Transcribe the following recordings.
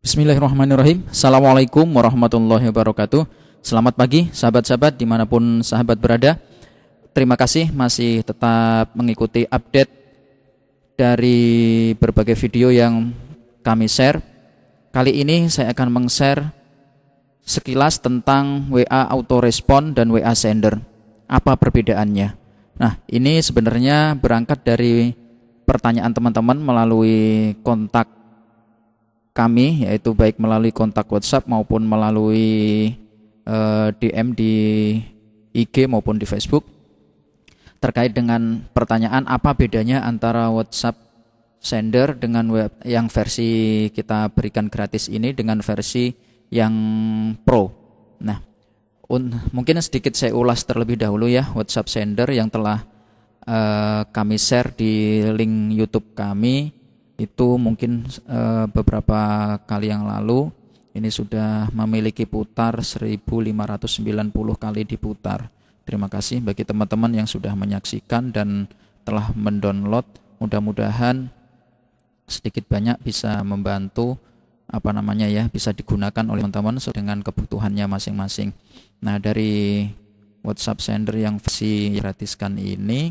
Bismillahirrahmanirrahim. Assalamualaikum warahmatullahi wabarakatuh. Selamat pagi sahabat-sahabat dimanapun sahabat berada. Terima kasih masih tetap mengikuti update dari berbagai video yang kami share. Kali ini saya akan meng-share sekilas tentang WA autorespon dan WA sender. Apa perbedaannya? Nah, ini sebenarnya berangkat dari pertanyaan teman-teman melalui kontak kami, yaitu baik melalui kontak WhatsApp maupun melalui DM di IG maupun di Facebook, terkait dengan pertanyaan apa bedanya antara WhatsApp sender dengan web yang versi kita berikan gratis ini dengan versi yang pro. Nah, mungkin sedikit saya ulas terlebih dahulu ya. WhatsApp sender yang telah kami share di link YouTube kami itu mungkin beberapa kali yang lalu ini sudah memiliki putar 1590 kali diputar. Terima kasih bagi teman-teman yang sudah menyaksikan dan telah mendownload. Mudah-mudahan sedikit banyak bisa membantu bisa digunakan oleh teman-teman dengan kebutuhannya masing-masing. Nah, dari WhatsApp sender yang versi gratiskan ini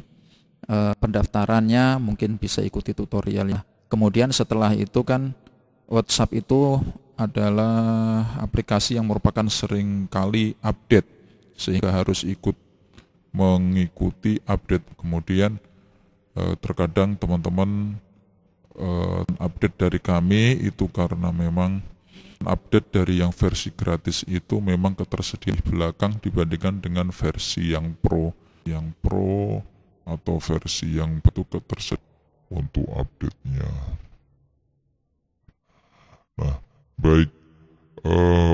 pendaftarannya mungkin bisa ikuti tutorial ya. Kemudian setelah itu kan WhatsApp itu adalah aplikasi yang merupakan sering kali update, sehingga harus mengikuti update. Kemudian terkadang teman-teman update dari kami itu karena memang update dari yang versi gratis itu memang ketersediaan di belakang dibandingkan dengan versi yang pro. Yang pro atau versi yang betul ketersediaan untuk update-nya. Nah, baik,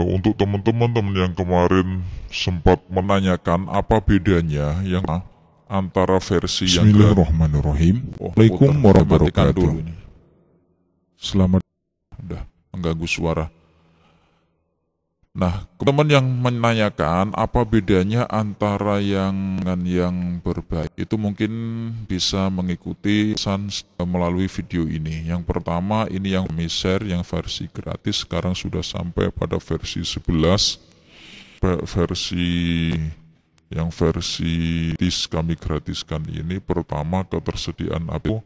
untuk teman-teman yang kemarin sempat menanyakan apa bedanya yang antara versi yang Bismillahirrahmanirrahim. Waalaikumsalam warahmatullahi wabarakatuh. Selamat udah mengganggu suara. Nah, teman yang menanyakan apa bedanya antara yang berbahaya, itu mungkin bisa mengikuti pesan melalui video ini. Yang pertama, ini yang kami share yang versi gratis, sekarang sudah sampai pada versi 11. Versi kami gratiskan ini, pertama ketersediaan itu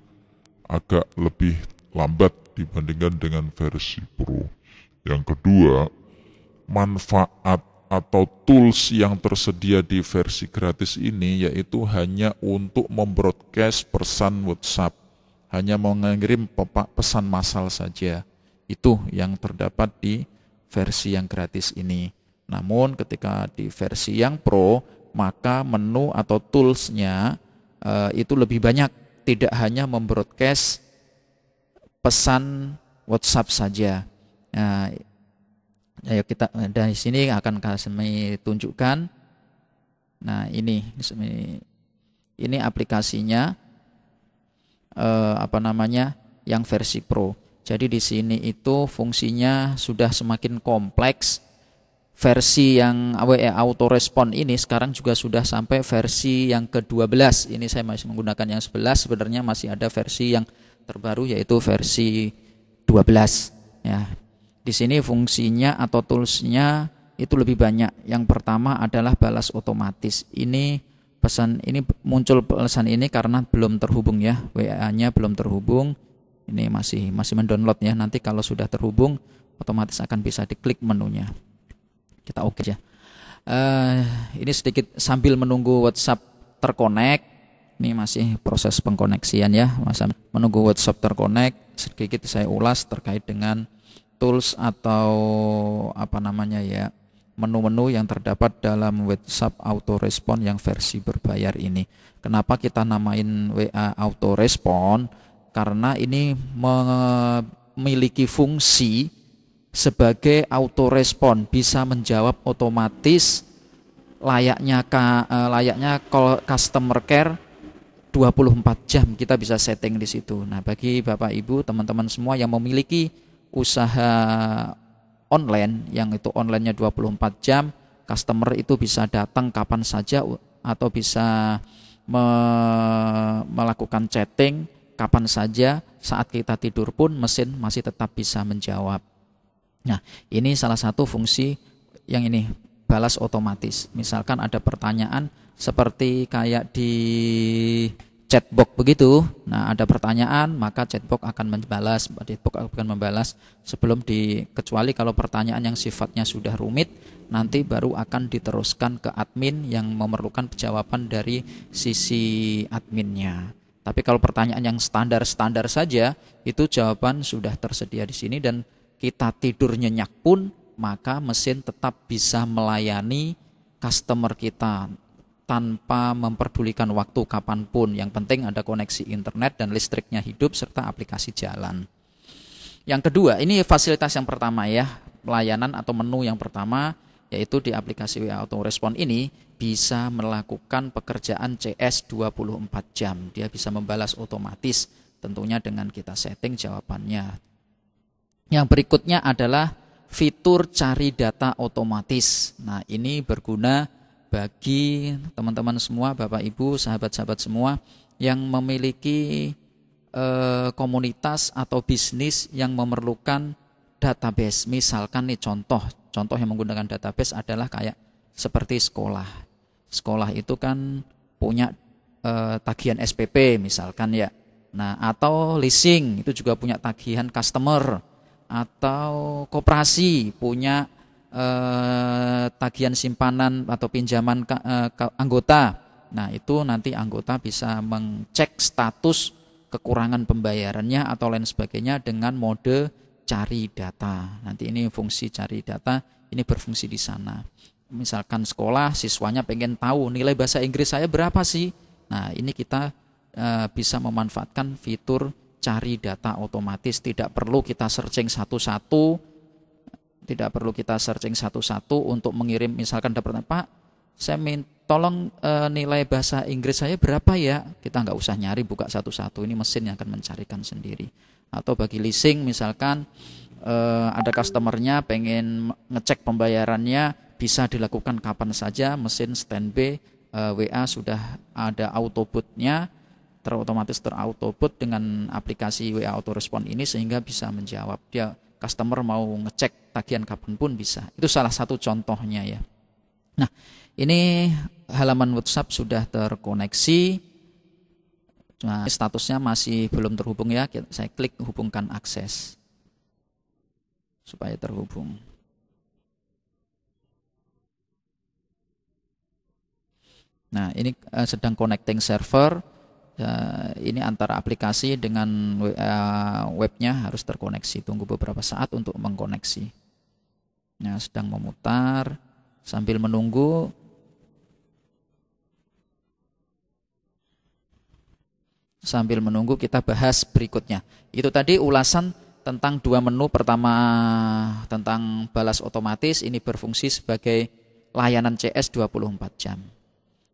agak lebih lambat dibandingkan dengan versi pro. Yang kedua, manfaat atau tools yang tersedia di versi gratis ini yaitu hanya untuk membroadcast pesan WhatsApp, hanya mengirim pesan massal saja. Itu yang terdapat di versi yang gratis ini. Namun ketika di versi yang pro, maka menu atau toolsnya itu lebih banyak, tidak hanya membroadcast pesan WhatsApp saja. Nah, ayo kita dari sini akan kami tunjukkan. Nah, ini aplikasinya yang versi pro. Jadi di sini itu fungsinya sudah semakin kompleks. Versi yang WA autorespon ini sekarang juga sudah sampai versi yang ke-12. Ini saya masih menggunakan yang 11, sebenarnya masih ada versi yang terbaru yaitu versi 12 ya. Di sini fungsinya atau toolsnya itu lebih banyak. Yang pertama adalah balas otomatis. Ini muncul pesan ini karena belum terhubung ya, WA-nya belum terhubung. Ini masih mendownload ya. Nanti kalau sudah terhubung, otomatis akan bisa diklik menunya. Kita oke ya. Ini sedikit sambil menunggu WhatsApp terkonek. Ini masih proses pengkoneksian ya. Masa menunggu WhatsApp terkonek, sedikit saya ulas terkait dengan tools atau menu-menu yang terdapat dalam WhatsApp autorespon yang versi berbayar ini. Kenapa kita namain WA autorespon? Karena ini memiliki fungsi sebagai autorespon, bisa menjawab otomatis layaknya call customer care 24 jam kita bisa setting di situ. Nah, bagi Bapak Ibu, teman-teman semua yang memiliki usaha online yang itu online-nya 24 jam, customer itu bisa datang kapan saja atau bisa melakukan chatting kapan saja, saat kita tidur pun mesin masih tetap bisa menjawab. Nah, ini salah satu fungsi yang ini, balas otomatis. Misalkan ada pertanyaan seperti kayak di chatbox begitu. Nah, ada pertanyaan, maka chatbox akan membalas sebelum kecuali kalau pertanyaan yang sifatnya sudah rumit, nanti baru akan diteruskan ke admin yang memerlukan jawaban dari sisi adminnya. Tapi kalau pertanyaan yang standar-standar saja, itu jawaban sudah tersedia di sini, dan kita tidur nyenyak pun, maka mesin tetap bisa melayani customer kita tanpa memperdulikan waktu kapanpun. Yang penting ada koneksi internet dan listriknya hidup serta aplikasi jalan. Yang kedua, ini fasilitas yang pertama ya, pelayanan atau menu yang pertama, yaitu di aplikasi WA Autorespon ini bisa melakukan pekerjaan CS 24 jam. Dia bisa membalas otomatis, tentunya dengan kita setting jawabannya. Yang berikutnya adalah fitur cari data otomatis. Nah, ini berguna bagi teman-teman semua, Bapak Ibu, sahabat-sahabat semua yang memiliki komunitas atau bisnis yang memerlukan database. Misalkan nih contoh yang menggunakan database adalah kayak seperti sekolah. Sekolah itu kan punya tagihan SPP misalkan ya. Nah, atau leasing itu juga punya tagihan customer, atau koperasi punya tagihan simpanan atau pinjaman anggota. Nah, itu nanti anggota bisa mengecek status kekurangan pembayarannya atau lain sebagainya dengan mode cari data. Nanti ini fungsi cari data ini berfungsi di sana. Misalkan sekolah, siswanya pengen tahu nilai bahasa Inggris saya berapa sih. Nah, ini kita bisa memanfaatkan fitur cari data otomatis. Tidak perlu kita searching satu-satu untuk mengirim. Misalkan dapat, Pak, saya tolong nilai bahasa Inggris saya berapa ya. Kita nggak usah nyari buka satu-satu, ini mesin yang akan mencarikan sendiri. Atau bagi leasing misalkan ada customernya pengen ngecek pembayarannya, bisa dilakukan kapan saja. Mesin standby WA sudah ada autobotnya, otomatis terautobot dengan aplikasi WA Autorespon ini, sehingga bisa menjawab. Dia customer mau ngecek tagihan kapanpun bisa. Itu salah satu contohnya ya. Nah, ini halaman WhatsApp sudah terkoneksi. Nah, statusnya masih belum terhubung ya. Saya klik hubungkan akses supaya terhubung. Nah, ini sedang connecting server. Ini antara aplikasi dengan webnya harus terkoneksi. Tunggu beberapa saat untuk mengkoneksi. Nah, sedang memutar. Sambil menunggu, kita bahas berikutnya. Itu tadi ulasan tentang dua menu. Pertama tentang balas otomatis, ini berfungsi sebagai layanan CS 24 jam.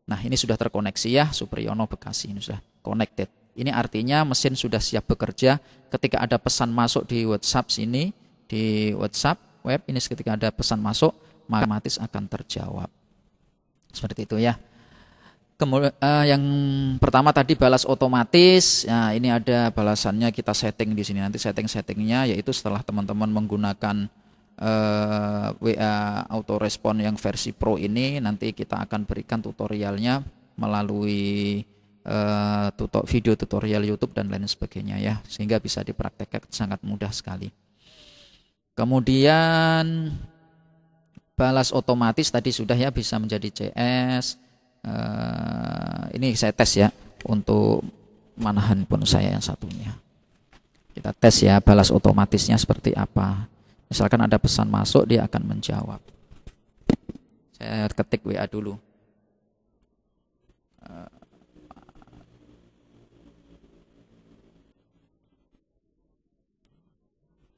Nah, ini sudah terkoneksi ya, Supriyono Bekasi ini sudah connected. Ini artinya mesin sudah siap bekerja. Ketika ada pesan masuk di WhatsApp sini, di WhatsApp web ini, ketika ada pesan masuk, maka otomatis akan terjawab. Seperti itu ya. Kemudian yang pertama tadi balas otomatis. Nah, ini ada balasannya, kita setting di sini. Nanti setting-settingnya yaitu setelah teman-teman menggunakan WA Autorespon yang versi Pro ini, nanti kita akan berikan tutorialnya melalui video tutorial YouTube dan lain sebagainya ya, sehingga bisa dipraktekkan sangat mudah sekali. Kemudian balas otomatis tadi sudah ya, bisa menjadi CS. Ini saya tes ya untuk mana handphone saya yang satunya. Kita tes ya balas otomatisnya seperti apa. Misalkan ada pesan masuk, dia akan menjawab. Saya ketik WA dulu.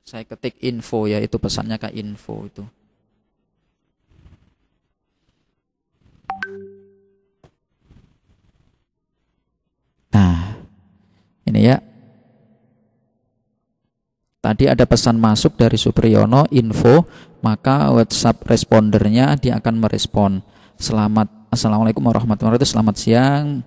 Saya ketik info ya, itu pesannya ke info itu. Nah, ini ya. Tadi ada pesan masuk dari Supriyono, info, maka WhatsApp respondernya dia akan merespon. Assalamualaikum warahmatullahi wabarakatuh, selamat siang.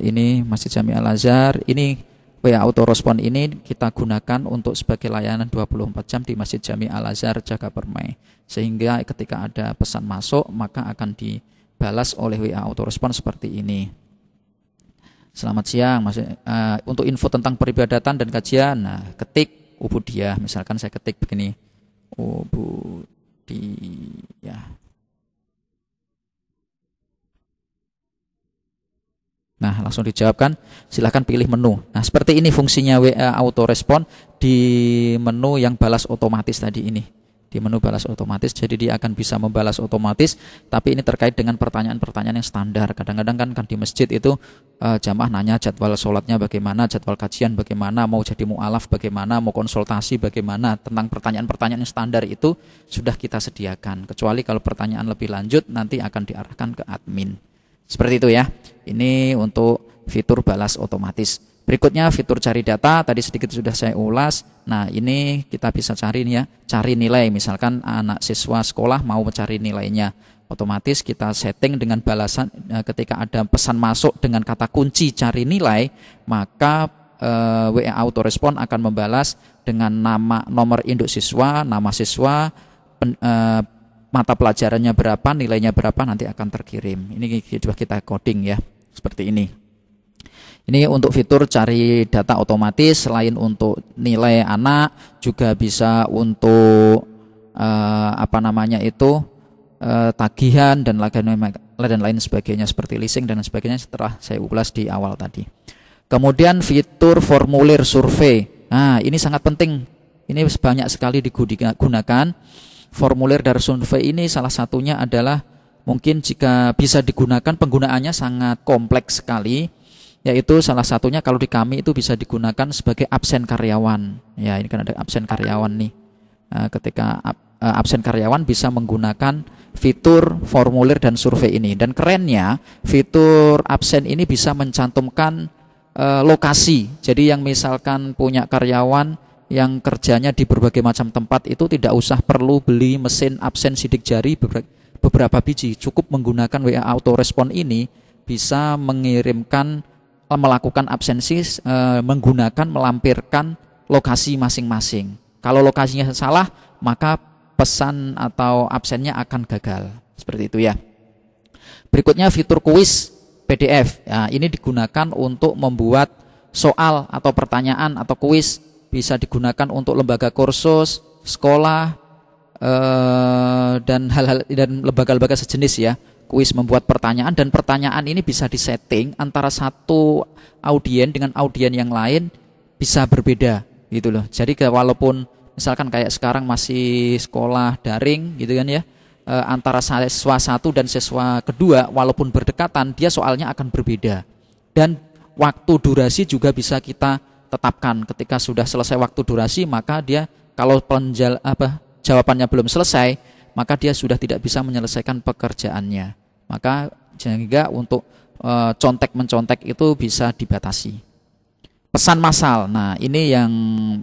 Ini Masjid Jami Al Azhar. Ini WA autorespon ini kita gunakan untuk sebagai layanan 24 jam di Masjid Jami Al-Azhar Jagapermai. Sehingga ketika ada pesan masuk maka akan dibalas oleh WA autorespon seperti ini. Selamat siang, untuk info tentang peribadatan dan kajian, nah ketik Ubudiyah, misalkan saya ketik begini, Ubudiyah. Nah, langsung dijawabkan, silahkan pilih menu. Nah, seperti ini fungsinya WA autorespon di menu yang balas otomatis tadi ini. Di menu balas otomatis, jadi dia akan bisa membalas otomatis, tapi ini terkait dengan pertanyaan-pertanyaan yang standar. Kadang-kadang kan di masjid itu jamaah nanya jadwal sholatnya bagaimana, jadwal kajian bagaimana, mau jadi mu'alaf bagaimana, mau konsultasi bagaimana, tentang pertanyaan-pertanyaan yang standar itu sudah kita sediakan. Kecuali kalau pertanyaan lebih lanjut nanti akan diarahkan ke admin. Seperti itu ya. Ini untuk fitur balas otomatis. Berikutnya fitur cari data, tadi sedikit sudah saya ulas. Nah, ini kita bisa cari nih ya, cari nilai. Misalkan anak siswa sekolah mau mencari nilainya. Otomatis kita setting dengan balasan ketika ada pesan masuk dengan kata kunci cari nilai, maka WA autorespon akan membalas dengan nama, nomor induk siswa, nama siswa, mata pelajarannya berapa, nilainya berapa, nanti akan terkirim. Ini juga kita coding ya, seperti ini. Ini untuk fitur cari data otomatis. Selain untuk nilai anak, juga bisa untuk tagihan dan lain sebagainya, seperti leasing dan sebagainya, setelah saya ulas di awal tadi. Kemudian fitur formulir survei. Nah, ini sangat penting. Ini banyak sekali digunakan. Formulir dari survei ini salah satunya adalah mungkin jika bisa digunakan, penggunaannya sangat kompleks sekali, yaitu salah satunya kalau di kami itu bisa digunakan sebagai absen karyawan. Ya, ini kan ada absen karyawan nih. Ketika absen karyawan bisa menggunakan fitur formulir dan survei ini. Dan kerennya fitur absen ini bisa mencantumkan lokasi. Jadi yang misalkan punya karyawan yang kerjanya di berbagai macam tempat itu tidak usah perlu beli mesin absen sidik jari beberapa biji. Cukup menggunakan WA autorespon ini bisa melakukan absensi melampirkan lokasi masing-masing. Kalau lokasinya salah, maka pesan atau absennya akan gagal. Seperti itu ya. Berikutnya fitur kuis PDF. Nah, ini digunakan untuk membuat soal atau pertanyaan atau kuis. Bisa digunakan untuk lembaga kursus, sekolah, dan hal-hal dan lembaga-lembaga sejenis ya. Kuis membuat pertanyaan, dan pertanyaan ini bisa disetting antara satu audien dengan audien yang lain bisa berbeda gitu loh. Jadi walaupun misalkan kayak sekarang masih sekolah daring gitu kan ya, antara siswa satu dan siswa kedua walaupun berdekatan, dia soalnya akan berbeda. Dan waktu durasi juga bisa kita tetapkan. Ketika sudah selesai waktu durasi, maka dia kalau jawabannya belum selesai, maka dia sudah tidak bisa menyelesaikan pekerjaannya. Maka sehingga untuk contek-mencontek itu bisa dibatasi. Pesan massal. Nah, ini yang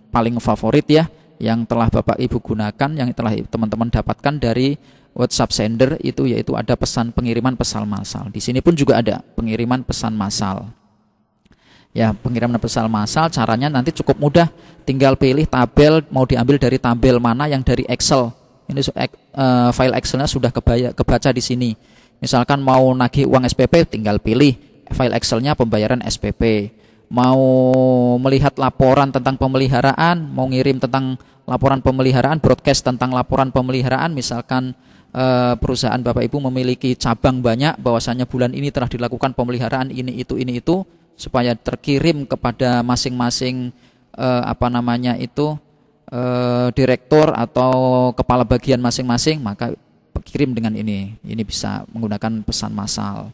paling favorit ya, yang telah Bapak Ibu gunakan, yang telah teman-teman dapatkan dari WhatsApp sender itu, yaitu ada pengiriman pesan massal. Di sini pun juga ada pengiriman pesan massal. Ya, pengiriman pesan massal caranya nanti cukup mudah. Tinggal pilih tabel, mau diambil dari tabel mana yang dari Excel. Ini file Excelnya sudah kebaca di sini. Misalkan mau nagih uang SPP, tinggal pilih file Excelnya pembayaran SPP. Mau melihat laporan tentang pemeliharaan, mau ngirim tentang laporan pemeliharaan, broadcast tentang laporan pemeliharaan, misalkan perusahaan Bapak Ibu memiliki cabang banyak, bahwasanya bulan ini telah dilakukan pemeliharaan ini itu, supaya terkirim kepada masing-masing direktur atau kepala bagian masing-masing, maka kirim dengan ini. Ini bisa menggunakan pesan massal.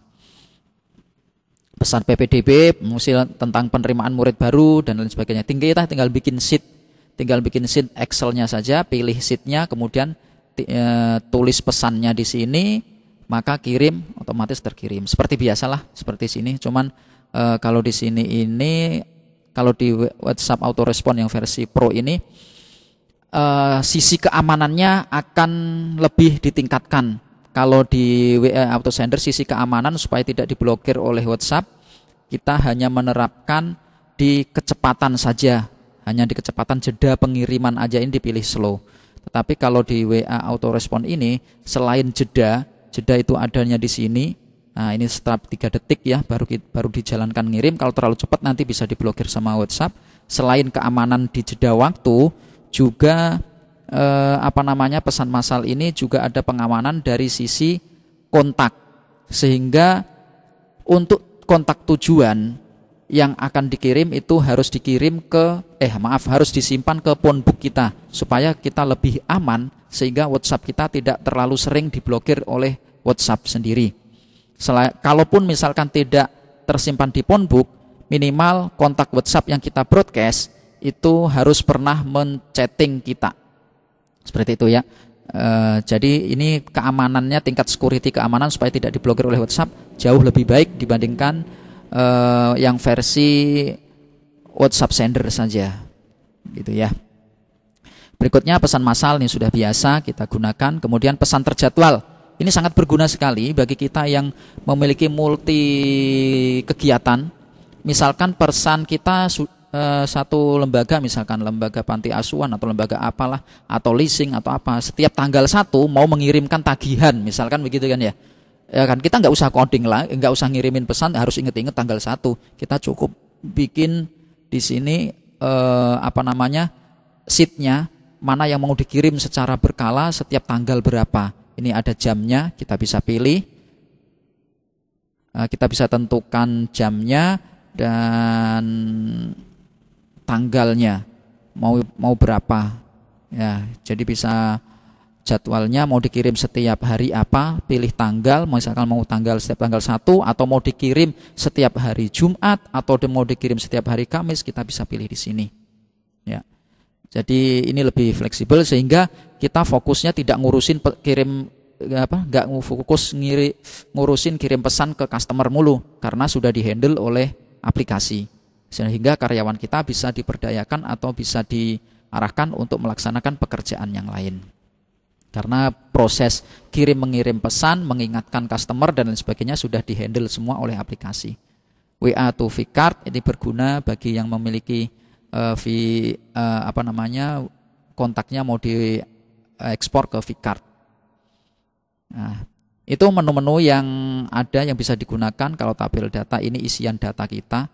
Pesan PPDB, musil tentang penerimaan murid baru dan lain sebagainya. Tinggal bikin sheet Excelnya saja, pilih sheetnya, kemudian tulis pesannya di sini, maka kirim, otomatis terkirim. Seperti biasalah, seperti sini. Cuman kalau di sini ini, kalau di WhatsApp autorespon yang versi Pro ini, sisi keamanannya akan lebih ditingkatkan. Kalau di WA Autosender, sisi keamanan supaya tidak diblokir oleh WhatsApp, kita hanya menerapkan di kecepatan saja, hanya di kecepatan jeda pengiriman aja ini dipilih slow. Tetapi kalau di WA autorespon ini selain jeda itu adanya di sini. Nah, ini setelah 3 detik ya baru dijalankan ngirim. Kalau terlalu cepat nanti bisa diblokir sama WhatsApp. Selain keamanan di jeda waktu, juga pesan massal ini juga ada pengamanan dari sisi kontak. Sehingga untuk kontak tujuan yang akan dikirim itu harus harus disimpan ke phonebook kita supaya kita lebih aman, sehingga WhatsApp kita tidak terlalu sering diblokir oleh WhatsApp sendiri. Kalaupun misalkan tidak tersimpan di phonebook, minimal kontak WhatsApp yang kita broadcast itu harus pernah men-chatting kita. Seperti itu ya. Jadi ini keamanannya, tingkat security keamanan supaya tidak diblokir oleh WhatsApp jauh lebih baik dibandingkan yang versi WhatsApp sender saja. Gitu ya. Berikutnya pesan massal ini sudah biasa kita gunakan. Kemudian pesan terjadwal. Ini sangat berguna sekali bagi kita yang memiliki multi kegiatan. Misalkan pesan kita satu lembaga, misalkan lembaga panti asuhan atau lembaga apalah, atau leasing atau apa, setiap tanggal 1 mau mengirimkan tagihan, misalkan begitu kan ya. Ya kan, kita nggak usah coding lah, nggak usah ngirimin pesan, harus inget-inget tanggal 1. Kita cukup bikin di sini sheetnya, mana yang mau dikirim secara berkala setiap tanggal berapa. Ini ada jamnya, kita bisa pilih, kita bisa tentukan jamnya dan tanggalnya mau berapa ya. Jadi bisa jadwalnya mau dikirim setiap hari apa, pilih tanggal, misalkan mau setiap tanggal 1, atau mau dikirim setiap hari Jumat, atau mau dikirim setiap hari Kamis, kita bisa pilih di sini ya. Jadi ini lebih fleksibel sehingga kita fokusnya tidak ngurusin ngurusin kirim pesan ke customer mulu, karena sudah dihandle oleh aplikasi, sehingga karyawan kita bisa diperdayakan atau bisa diarahkan untuk melaksanakan pekerjaan yang lain. Karena proses kirim mengirim pesan, mengingatkan customer dan lain sebagainya sudah dihandle semua oleh aplikasi. WA to vCard ini berguna bagi yang memiliki kontaknya mau diekspor ke vCard. Nah, itu menu-menu yang ada yang bisa digunakan. Kalau tabel data ini isian data kita.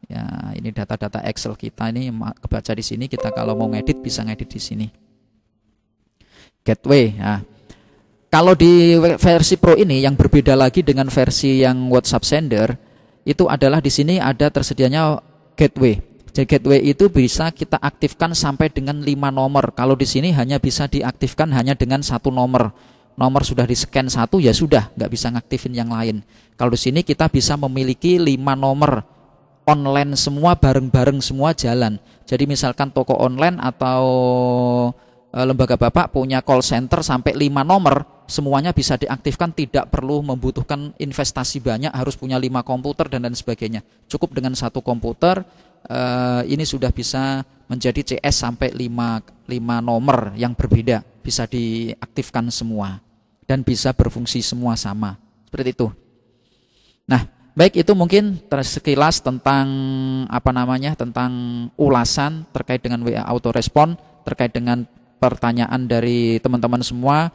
Ya, ini data-data Excel kita ini kebaca di sini. Kita kalau mau ngedit bisa ngedit di sini. Gateway. Nah, kalau di versi Pro ini yang berbeda lagi dengan versi yang WhatsApp sender, itu adalah di sini ada tersedianya gateway. Jadi gateway itu bisa kita aktifkan sampai dengan 5 nomor. Kalau di sini hanya bisa diaktifkan hanya dengan 1 nomor. Nomor sudah di-scan 1 ya sudah, nggak bisa ngaktifin yang lain. Kalau di sini kita bisa memiliki 5 nomor online semua, bareng-bareng semua jalan. Jadi misalkan toko online atau lembaga Bapak punya call center sampai 5 nomor, semuanya bisa diaktifkan, tidak perlu membutuhkan investasi banyak, harus punya 5 komputer dan lain sebagainya. Cukup dengan 1 komputer, ini sudah bisa menjadi CS sampai 5 nomor yang berbeda, bisa diaktifkan semua dan bisa berfungsi semua sama. Seperti itu. Nah, baik, itu mungkin sekilas tentang tentang ulasan terkait dengan WA autorespon, terkait dengan pertanyaan dari teman-teman semua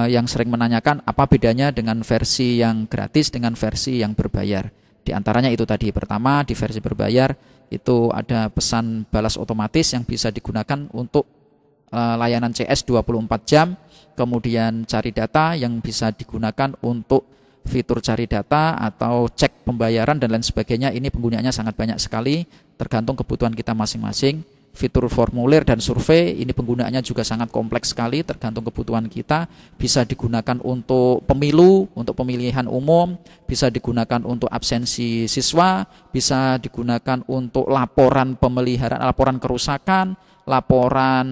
yang sering menanyakan apa bedanya dengan versi yang gratis dengan versi yang berbayar. Di antaranya itu tadi, pertama di versi berbayar itu ada pesan balas otomatis yang bisa digunakan untuk layanan CS 24 jam, kemudian cari data yang bisa digunakan untuk fitur cari data atau cek pembayaran dan lain sebagainya. Ini penggunaannya sangat banyak sekali, tergantung kebutuhan kita masing-masing. Fitur formulir dan survei ini penggunaannya juga sangat kompleks sekali, tergantung kebutuhan kita. Bisa digunakan untuk pemilu, untuk pemilihan umum, bisa digunakan untuk absensi siswa, bisa digunakan untuk laporan pemeliharaan, laporan kerusakan, laporan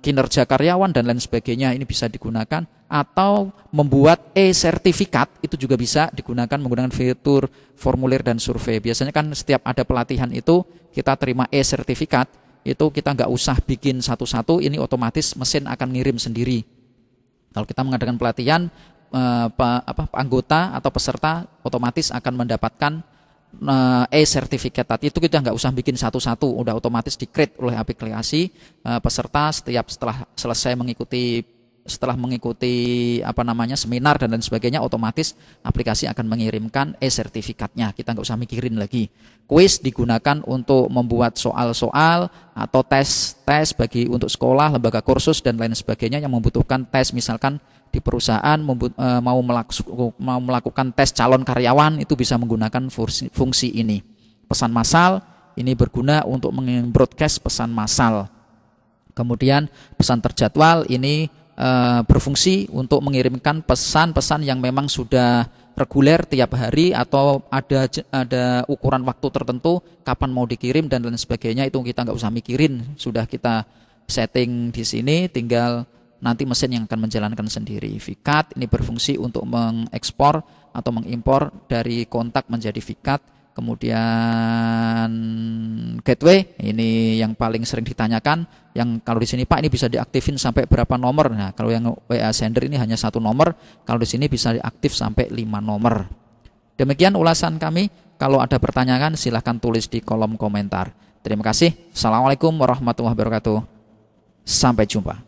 kinerja karyawan dan lain sebagainya. Ini bisa digunakan, atau membuat e-sertifikat itu juga bisa digunakan menggunakan fitur formulir dan survei. Biasanya kan setiap ada pelatihan itu kita terima e-sertifikat, itu kita nggak usah bikin satu-satu, ini otomatis mesin akan ngirim sendiri. Kalau kita mengadakan pelatihan, anggota atau peserta otomatis akan mendapatkan e-sertifikat tadi itu kita nggak usah bikin satu-satu, udah otomatis di-create oleh aplikasi. Peserta setelah selesai mengikuti seminar dan lain sebagainya, otomatis aplikasi akan mengirimkan e-sertifikatnya. Kita nggak usah mikirin lagi. Kuis digunakan untuk membuat soal-soal atau tes untuk sekolah, lembaga kursus dan lain sebagainya yang membutuhkan tes. Misalkan di perusahaan mau melakukan tes calon karyawan, itu bisa menggunakan fungsi ini. Pesan massal ini berguna untuk meng-broadcast pesan massal. Kemudian pesan terjadwal ini berfungsi untuk mengirimkan pesan-pesan yang memang sudah reguler tiap hari atau ada ukuran waktu tertentu kapan mau dikirim dan lain sebagainya. Itu kita nggak usah mikirin, sudah kita setting di sini, tinggal nanti mesin yang akan menjalankan sendiri. VCAT ini berfungsi untuk mengekspor atau mengimpor dari kontak menjadi VCAT. Kemudian gateway ini yang paling sering ditanyakan, yang kalau di sini Pak ini bisa diaktifin sampai berapa nomor. Nah, kalau yang WA sender ini hanya 1 nomor, kalau di sini bisa diaktif sampai 5 nomor. Demikian ulasan kami. Kalau ada pertanyaan silahkan tulis di kolom komentar. Terima kasih. Assalamualaikum warahmatullahi wabarakatuh. Sampai jumpa.